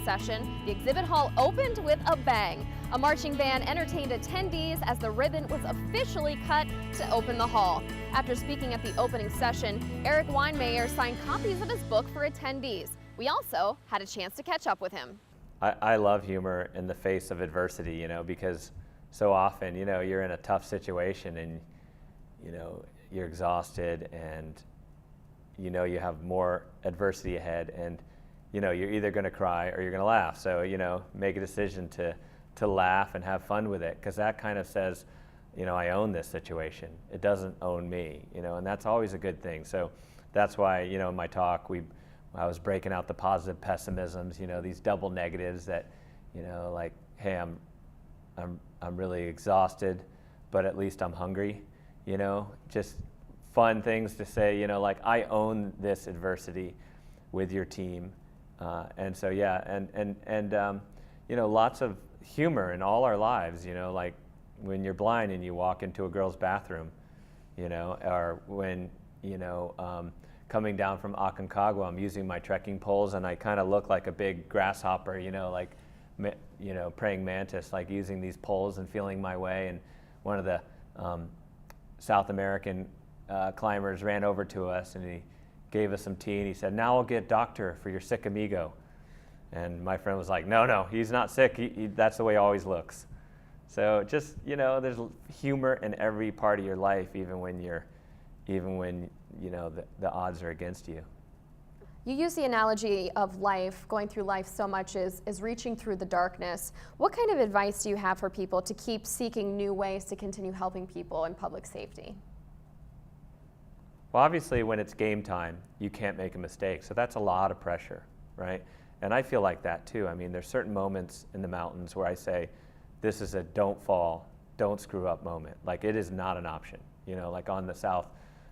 session, the exhibit hall opened with a bang. A marching band entertained attendees as the ribbon was officially cut to open the hall. After speaking at the opening session, Erik Weihenmayer signed copies of his book for attendees. We also had a chance to catch up with him. I love humor in the face of adversity, because so often, you're in a tough situation and, you're exhausted and, you have more adversity ahead and, you're either going to cry or you're going to laugh. So, make a decision to laugh and have fun with it, because that kind of says, I own this situation. It doesn't own me, and that's always a good thing. So that's why, in my talk, I was breaking out the positive pessimisms, these double negatives that, like, hey, I'm really exhausted, but at least I'm hungry, just fun things to say, like, I own this adversity with your team. And so, yeah, and lots of humor in all our lives, like when you're blind and you walk into a girl's bathroom, or when, coming down from Aconcagua, I'm using my trekking poles and I kind of look like a big grasshopper, like, praying mantis, like using these poles and feeling my way. And one of the South American climbers ran over to us and he gave us some tea and he said, "Now I'll get doctor for your sick amigo." And my friend was like, no, he's not sick. That's the way he always looks. So just, there's humor in every part of your life, even when the odds are against you. You use the analogy of life, going through life so much is reaching through the darkness. What kind of advice do you have for people to keep seeking new ways to continue helping people in public safety? Well, obviously, when it's game time, you can't make a mistake. So that's a lot of pressure, right? And I feel like that too. I mean, there's certain moments in the mountains where I say, this is a don't fall, don't screw up moment. Like, it is not an option. Like on the south,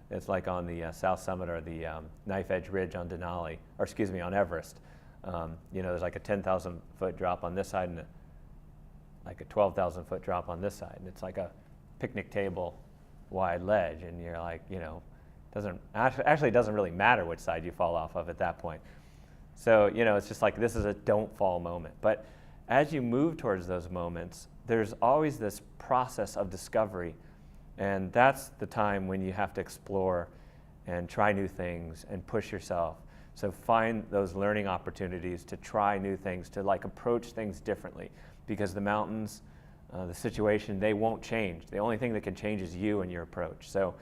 it's like on the south summit or the Knife Edge Ridge on Denali, or excuse me, on Everest. There's like a 10,000 foot drop on this side and like a 12,000 foot drop on this side. And it's like a picnic table wide ledge. And you're like, it doesn't really matter which side you fall off of at that point. So, it's just like, this is a don't fall moment. But as you move towards those moments, there's always this process of discovery. And that's the time when you have to explore and try new things and push yourself. So find those learning opportunities to try new things, to like approach things differently. Because the mountains, the situation, they won't change. The only thing that can change is you and your approach. So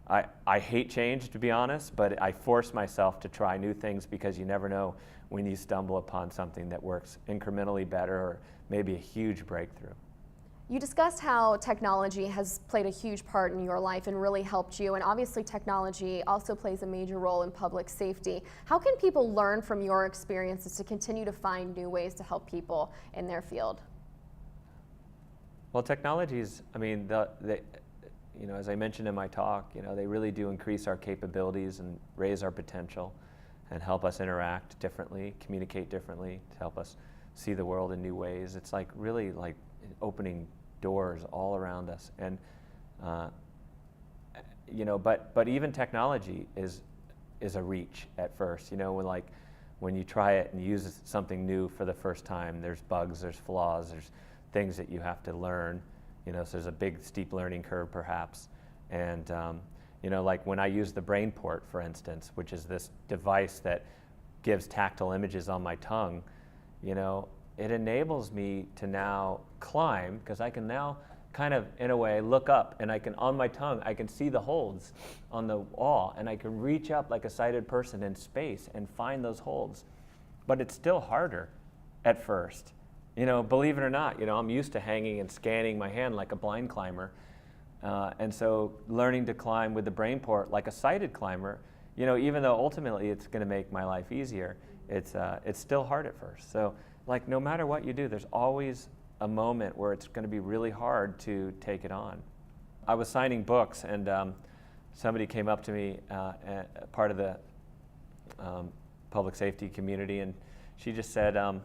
I hate change, to be honest, but I force myself to try new things, because you never know when you stumble upon something that works incrementally better or maybe a huge breakthrough. You discussed how technology has played a huge part in your life and really helped you, and obviously technology also plays a major role in public safety. How can people learn from your experiences to continue to find new ways to help people in their field? Well, technologies, as I mentioned in my talk, they really do increase our capabilities and raise our potential and help us interact differently, communicate differently, to help us see the world in new ways. It's like really like opening doors all around us. And, but even technology is a reach at first. When you try it and use something new for the first time, there's bugs, there's flaws, there's things that you have to learn. So there's a big steep learning curve perhaps. And like when I use the brain port, for instance, which is this device that gives tactile images on my tongue, it enables me to now climb, because I can now kind of, in a way, look up, and on my tongue, I can see the holds on the wall, and I can reach up like a sighted person in space and find those holds. But it's still harder at first. Believe it or not, I'm used to hanging and scanning my hand like a blind climber. And so learning to climb with the brain port like a sighted climber, even though ultimately it's going to make my life easier, it's still hard at first. So like no matter what you do, there's always a moment where it's going to be really hard to take it on. I was signing books and somebody came up to me, part of the public safety community, and she just said, I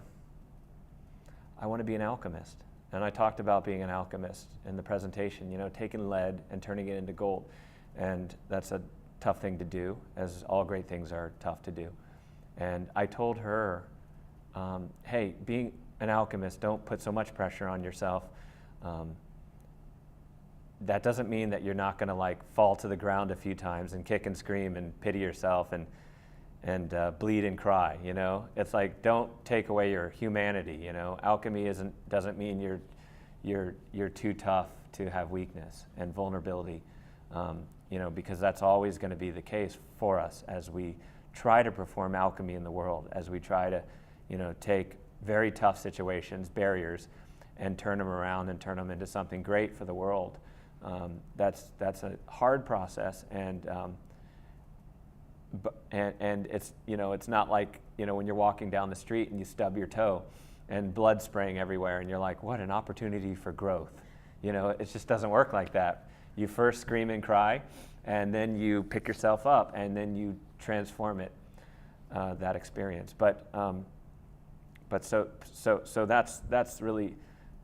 want to be an alchemist. And I talked about being an alchemist in the presentation, taking lead and turning it into gold. And that's a tough thing to do, as all great things are tough to do. And I told her hey, being an alchemist, don't put so much pressure on yourself. That doesn't mean that you're not going to like fall to the ground a few times and kick and scream and pity yourself and bleed and cry. You know, it's like, don't take away your humanity. You know, alchemy doesn't mean you're too tough to have weakness and vulnerability. You know, because that's always going to be the case for us as we try to perform alchemy in the world, as we try to, you know, take very tough situations, barriers, and turn them around and turn them into something great for the world. That's a hard process, and it's, you know, it's not like, you know, when you're walking down the street and you stub your toe and blood spraying everywhere and you're like, what an opportunity for growth. You know, it just doesn't work like that. You first scream and cry, and then you pick yourself up, and then you transform it, that experience. But so that's really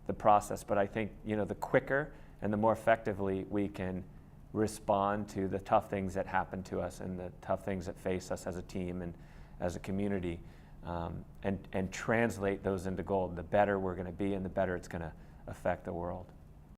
the process. But I think, you know, the quicker and the more effectively we can respond to the tough things that happen to us and the tough things that face us as a team and as a community, and translate those into gold, the better we're going to be and the better it's going to affect the world.